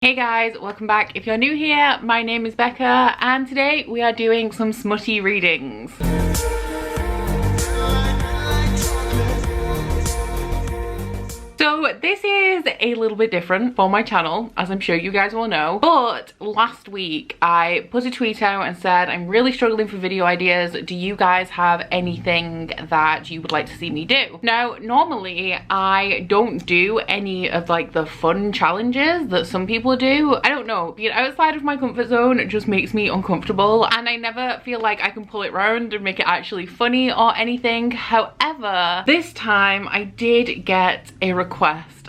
Hey guys, welcome back. If you're new here, my name is Becca and today we are doing some smutty readings. So this is a little bit different for my channel, as I'm sure you guys will know, but last week I put a tweet out and said I'm really struggling for video ideas. Do you guys have anything that you would like to see me do? Now, normally I don't do any of like the fun challenges that some people do. I don't know, being outside of my comfort zone just makes me uncomfortable and I never feel like I can pull it round and make it actually funny or anything. However, this time I did get a request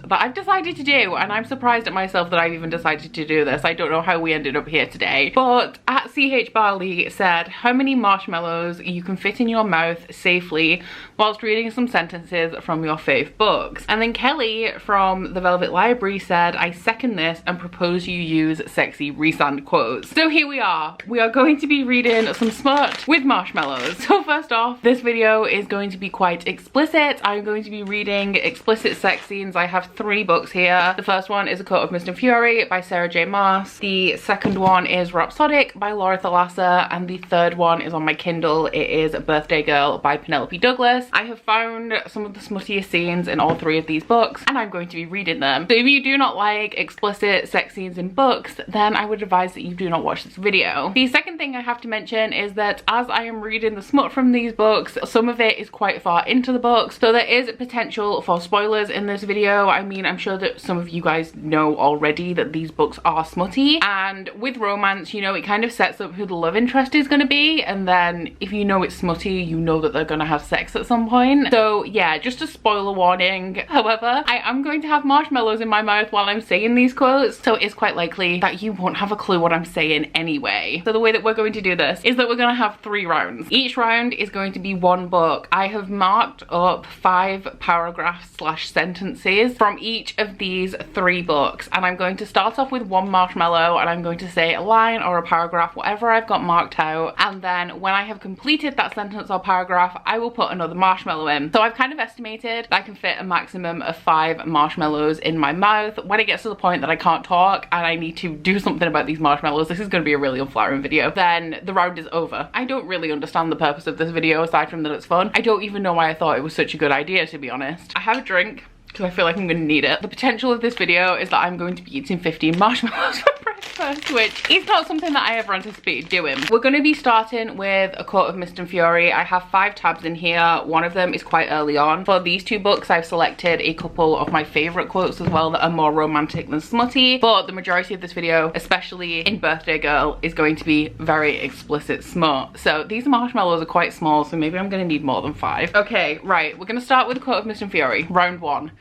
that I've decided to do, and I'm surprised at myself that I've even decided to do this. I don't know how we ended up here today, but at CH Barley said how many marshmallows you can fit in your mouth safely whilst reading some sentences from your fave books. And then Kelly from the Velvet Library said, I second this and propose you use sexy resand quotes. So here we are going to be reading some smut with marshmallows. So first off, this video is going to be quite explicit. I'm going to be reading explicit sex scenes. I have 3 books here. The first one is A Court of Mist and Fury by Sarah J Maas. The second one is Rhapsodic by Laura Thalassa, and the third one is on my Kindle. It is Birthday Girl by Penelope Douglas. I have found some of the smuttiest scenes in all 3 of these books and I'm going to be reading them. So if you do not like explicit sex scenes in books, then I would advise that you do not watch this video. The second thing I have to mention is that as I am reading the smut from these books, some of it is quite far into the books, so there is potential for spoilers in this video. I mean, I'm sure that some of you guys know already that these books are smutty, and with romance, you know, it kind of sets up who the love interest is going to be, and then if you know it's smutty, you know that they're going to have sex at some point. So yeah, just a spoiler warning. However, I am going to have marshmallows in my mouth while I'm saying these quotes, so it's quite likely that you won't have a clue what I'm saying anyway. So the way that we're going to do this is that we're going to have 3 rounds. Each round is going to be 1 book. I have marked up 5 paragraphs / sentences from each of these 3 books, and I'm going to start off with 1 marshmallow and I'm going to say a line or a paragraph, whatever I've got marked out, and then when I have completed that sentence or paragraph, I will put another marshmallow in. So I've kind of estimated that I can fit a maximum of 5 marshmallows in my mouth. When it gets to the point that I can't talk and I need to do something about these marshmallows, this is going to be a really unflattering video, then the round is over. I don't really understand the purpose of this video aside from that it's fun. I don't even know why I thought it was such a good idea, to be honest. I have a drink because I feel like I'm going to need it. The potential of this video is that I'm going to be eating 15 marshmallows for breakfast, which is not something that I ever anticipated doing. We're going to be starting with A Court of Mist and Fury. I have 5 tabs in here. One of them is quite early on. For these 2 books, I've selected a couple of my favourite quotes as well that are more romantic than smutty, but the majority of this video, especially in Birthday Girl, is going to be very explicit smut. So these marshmallows are quite small, so maybe I'm going to need more than 5. Okay, right, we're going to start with A Court of Mist and Fury, round 1.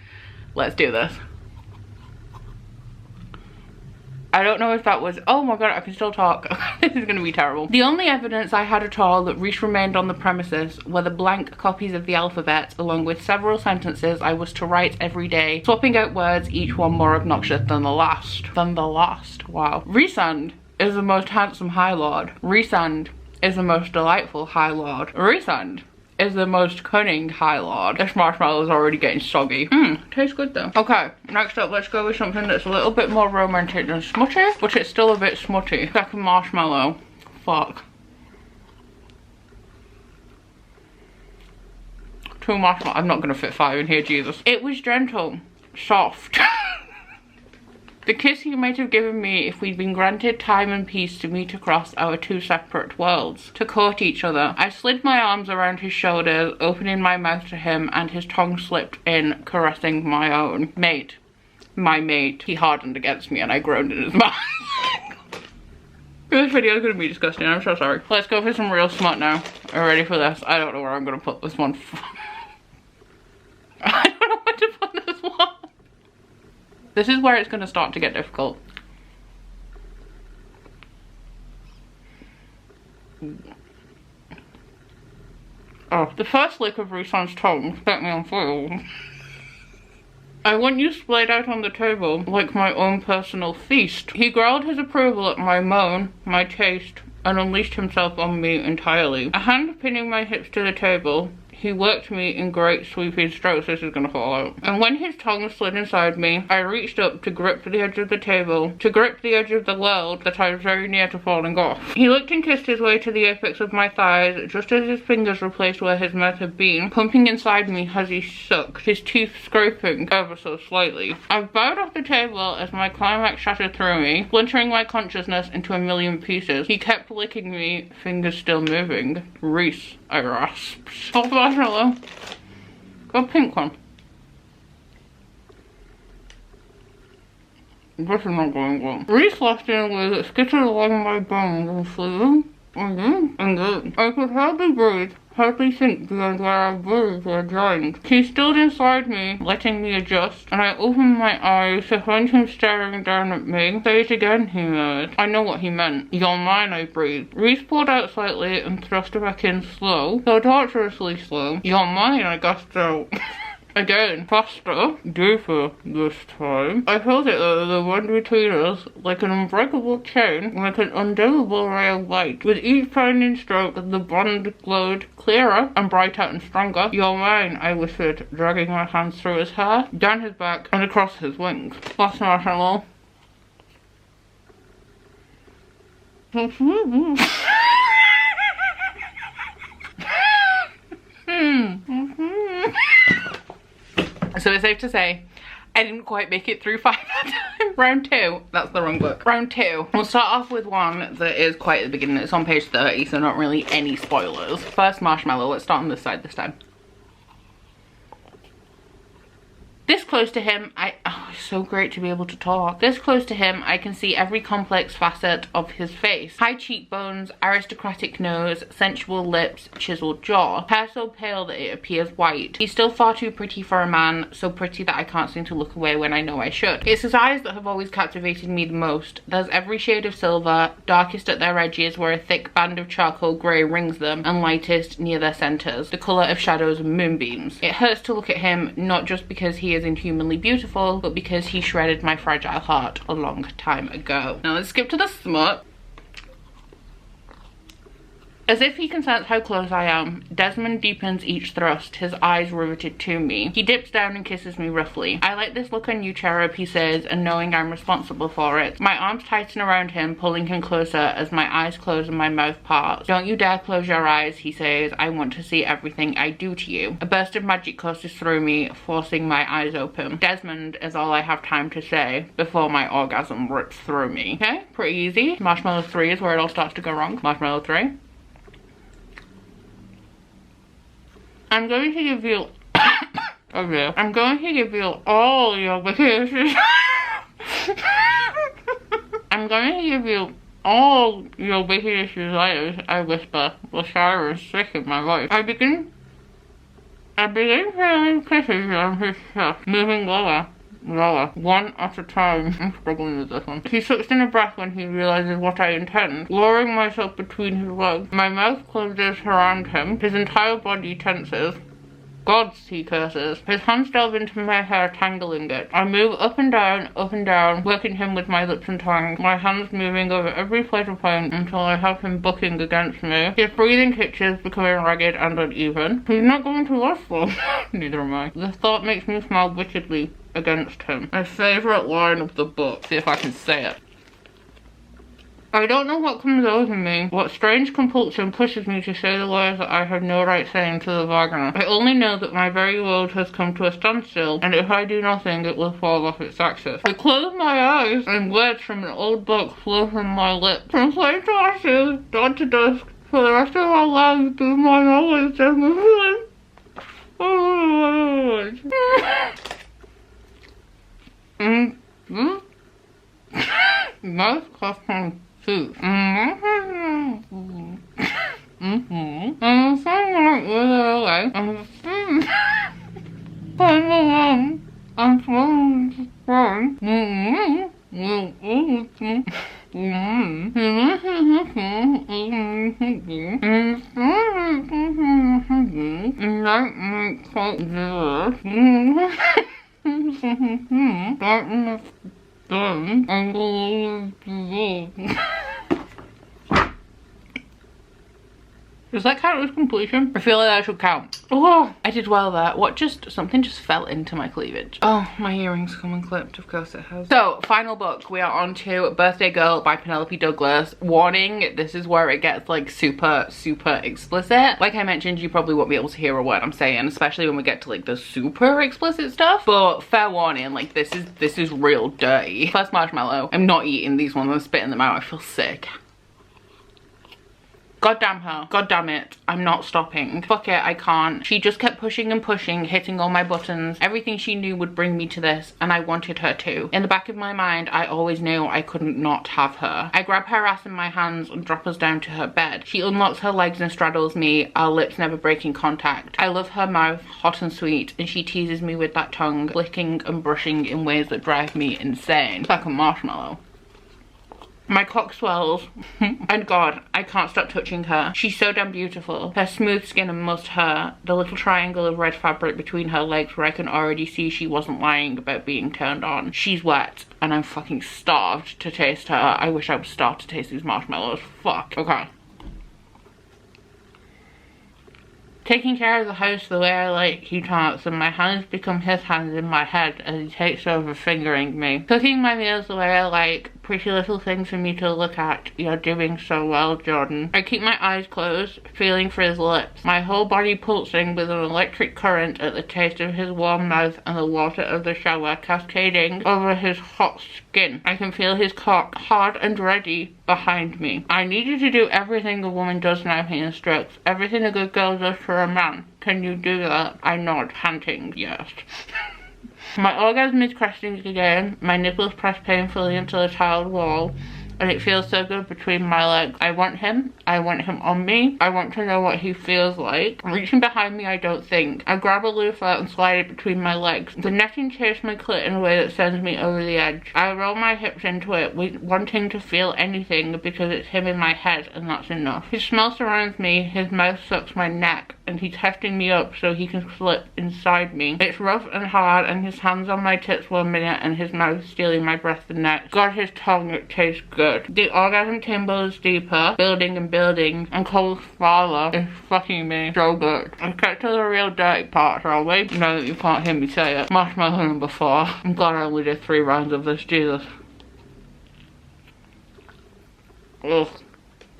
Let's do this. I don't know if that was, oh my god, I can still talk. This is gonna be terrible. The only evidence I had at all that Reese remained on the premises were the blank copies of the alphabet, along with several sentences I was to write every day, swapping out words, each one more obnoxious than the last. Wow. Resand is the most handsome High Lord. Resand is the most delightful High Lord. Resand is the most cunning High Lord. This marshmallow is already getting soggy. Tastes good though. Okay, next up, let's go with something that's a little bit more romantic than smutty, but it's still a bit smutty. Second marshmallow. Fuck. 2 marshmallows. I'm not gonna fit 5 in here, Jesus. It was gentle, soft. The kiss you might have given me if we'd been granted time and peace to meet across our 2 separate worlds, to court each other. I slid my arms around his shoulders, opening my mouth to him, and his tongue slipped in, caressing my own. Mate. My mate. He hardened against me and I groaned in his mouth. This video is going to be disgusting, I'm so sorry. Let's go for some real smut now. Are you ready for this? I don't know where I'm going to put this one. I don't know where to put this one. This is where it's going to start to get difficult. Oh, the first lick of Rusan's tongue set me on fire. I want you splayed out on the table like my own personal feast. He growled his approval at my moan, my taste, and unleashed himself on me entirely. A hand pinning my hips to the table, he worked me in great sweeping strokes. This is gonna fall out. And when his tongue slid inside me, I reached up to grip the edge of the table, to grip the edge of the world that I was very near to falling off. He licked and kissed his way to the apex of my thighs, just as his fingers replaced where his mouth had been, pumping inside me as he sucked, his teeth scraping ever so slightly. I bowed off the table as my climax shattered through me, splintering my consciousness into a million pieces. He kept licking me, fingers still moving. Reese, I rasped. Soft marshmallow. Go pink one. This is not going well. Reese left in with it skittered along my bones and flew. And good. I could hardly breathe, hardly think beyond where our bodies were joined. He stood inside me, letting me adjust, and I opened my eyes to find him staring down at me. Say it again, he murmured. I know what he meant. You're mine, I breathed. Reese pulled out slightly and thrust her back in slow, so tortuously slow. You're mine, I gasped out. Again, faster, deeper this time. I felt it though, the bond between us, like an unbreakable chain, like an undimmable ray of light. With each pounding stroke, the bond glowed clearer and brighter and stronger. You're mine, I whispered, dragging my hands through his hair, down his back, and across his wings. Last marshmallow. So it's safe to say I didn't quite make it through 5 that time. Round 2, that's the wrong book. Round 2, we'll start off with one that is quite at the beginning. It's on page 30, so not really any spoilers. First marshmallow, let's start on this side this time. This close to him, it's so great to be able to talk. This close to him, I can see every complex facet of his face. High cheekbones, aristocratic nose, sensual lips, chiseled jaw. Hair so pale that it appears white. He's still far too pretty for a man, so pretty that I can't seem to look away when I know I should. It's his eyes that have always captivated me the most. There's every shade of silver, darkest at their edges where a thick band of charcoal grey rings them, and lightest near their centres, the colour of shadows and moonbeams. It hurts to look at him, not just because he is inhumanly beautiful, but because he shredded my fragile heart a long time ago. Now let's skip to the smut. As if he can sense how close I am, Desmond deepens each thrust, his eyes riveted to me. He dips down and kisses me roughly. I like this look on you, cherub, he says, and knowing I'm responsible for it. My arms tighten around him, pulling him closer as my eyes close and my mouth parts. Don't you dare close your eyes, he says. I want to see everything I do to you. A burst of magic courses through me, forcing my eyes open. Desmond is all I have time to say before my orgasm rips through me. Okay, pretty easy. Marshmallow 3 is where it all starts to go wrong. Marshmallow 3. I'm going to give you okay. I'm going to give you all your vacations. I'm going to give you all your biggest desires, I whisper, with sorrow sick in my voice. I begin feeling kisses on his chest, moving lower, one at a time. I'm struggling with this one. He sucks in a breath when he realizes what I intend, lowering myself between his legs. My mouth closes around him, his entire body tenses. Gods, he curses. His hands delve into my hair, tangling it. I move up and down, working him with my lips and tongue, my hands moving over every pleasure point until I have him bucking against me. His breathing hitches, becoming ragged and uneven. He's not going to last long. Neither am I. The thought makes me smile wickedly against him. My favourite line of the book. See if I can say it. I don't know what comes over me, what strange compulsion pushes me to say the words that I have no right saying to the bargainer. I only know that my very world has come to a standstill, and if I do nothing, it will fall off its axis. I close my eyes, and words from an old book flow from my lips. From flame to ashes, dawn to dusk, for the rest of our lives, through my knowledge, there's no feeling. Most custom food. I'm somewhat away. I'm alone. I'm strong. Does that count as completion? I feel like that should count. Oh, I did well there. Something just fell into my cleavage. Oh, my earring's come unclipped. Of course it has. So, final book. We are on to Birthday Girl by Penelope Douglas. Warning, this is where it gets like super, super explicit. Like I mentioned, you probably won't be able to hear a word I'm saying, especially when we get to like the super explicit stuff. But fair warning, like this is real dirty. First marshmallow. I'm not eating these ones. I'm spitting them out. I feel sick. God damn her. God damn it. I'm not stopping. Fuck it, I can't. She just kept pushing and pushing, hitting all my buttons. Everything she knew would bring me to this, and I wanted her to. In the back of my mind, I always knew I couldn't not have her. I grab her ass in my hands and drop us down to her bed. She unlocks her legs and straddles me, our lips never breaking contact. I love her mouth, hot and sweet, and she teases me with that tongue, licking and brushing in ways that drive me insane. It's like a marshmallow. My cock swells, and God, I can't stop touching her. She's so damn beautiful. Her smooth skin and mussed hair, the little triangle of red fabric between her legs where I can already see she wasn't lying about being turned on. She's wet, and I'm fucking starved to taste her. I wish I was starved to taste these marshmallows. Fuck. Okay. Taking care of the house the way I like, he talks, and my hands become his hands in my head as he takes over fingering me. Cooking my meals the way I like, pretty little things for me to look at. You're doing so well, Jordan. I keep my eyes closed, feeling for his lips, my whole body pulsing with an electric current at the taste of his warm mouth and the water of the shower cascading over his hot skin. I can feel his cock, hard and ready, behind me. I need you to do everything a woman does now, he instructs. Everything a good girl does for a man. Can you do that? I nod, panting, yes. My orgasm is cresting again. My nipples press painfully into the tiled wall, and it feels so good between my legs. I want him on me. I want to know what he feels like. Reaching behind me, I don't think. I grab a loofah and slide it between my legs. The netting chafes my clit in a way that sends me over the edge. I roll my hips into it, wanting to feel anything because it's him in my head, and that's enough. His smell surrounds me, his mouth sucks my neck, and he's hefting me up so he can slip inside me. It's rough and hard, and his hands on my tits 1 minute, and his mouth stealing my breath the next. God, his tongue, it tastes good. The orgasm timber is deeper, building and building, and Cole's father is fucking me so good. Let's get to the real dirty part, shall we? Now that you can't hear me say it. Marshmallow number 4. I'm glad I only did 3 rounds of this, Jesus. Ugh.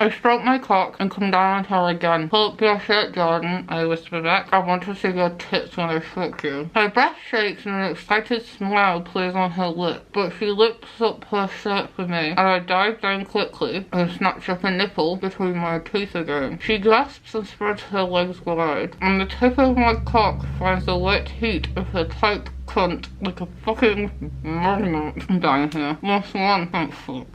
I stroke my cock and come down on her again. Pull up your shirt, Jordan, I whisper back. I want to see your tits when I flick you. Her breath shakes and an excited smile plays on her lip, but she lifts up her shirt for me, and I dive down quickly and snatch up a nipple between my teeth again. She gasps and spreads her legs wide, and the tip of my cock finds the wet heat of her tight cunt like a fucking magnet. I'm dying here. Last one, thanks fuck.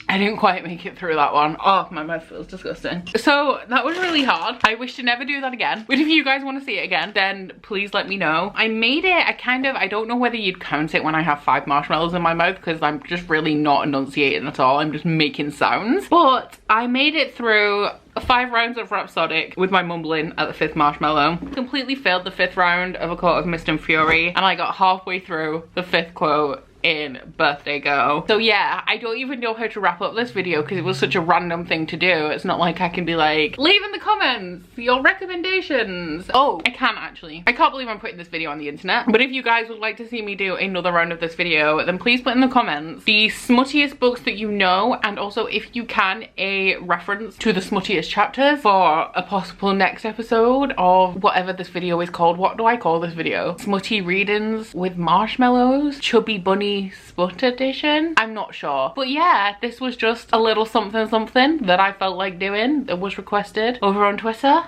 I didn't quite make it through that one. Oh, my mouth feels disgusting. So that was really hard. I wish to never do that again. But if you guys want to see it again, then please let me know. I made it, I don't know whether you'd count it when I have 5 marshmallows in my mouth because I'm just really not enunciating at all. I'm just making sounds. But I made it through 5 rounds of Rhapsodic with my mumbling at the 5th marshmallow. Completely failed the 5th round of A Court of Mist and Fury, and I got halfway through the 5th quote in birthday go. So yeah, I don't even know how to wrap up this video because it was such a random thing to do. It's not like I can be like, leave in the comments your recommendations. Oh, I can actually. I can't believe I'm putting this video on the internet. But if you guys would like to see me do another round of this video, then please put in the comments the smuttiest books that you know, and also if you can, a reference to the smuttiest chapters for a possible next episode of whatever this video is called. What do I call this video? Smutty readings with marshmallows? Chubby Bunny Sput edition? I'm not sure. But yeah, this was just a little something something that I felt like doing that was requested over on Twitter.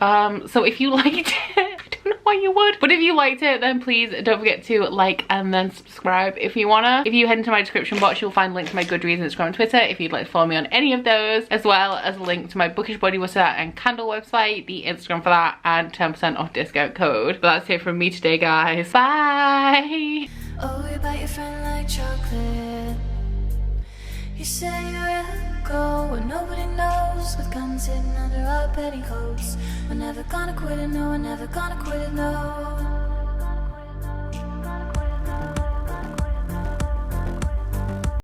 So if you liked it, I don't know why you would, but if you liked it, then please don't forget to like and then subscribe if you wanna. If you head into my description box, you'll find links to my Goodreads, Instagram, and Twitter if you'd like to follow me on any of those, as well as a link to my Bookish body butter and candle website, the Instagram for that, and 10% off discount code. But that's it from me today, guys. Bye. Oh, you bite your friend like chocolate. You say you'll go where nobody knows, with guns hidden under our petticoats. We're never gonna quit it, no, we're never gonna quit it, no.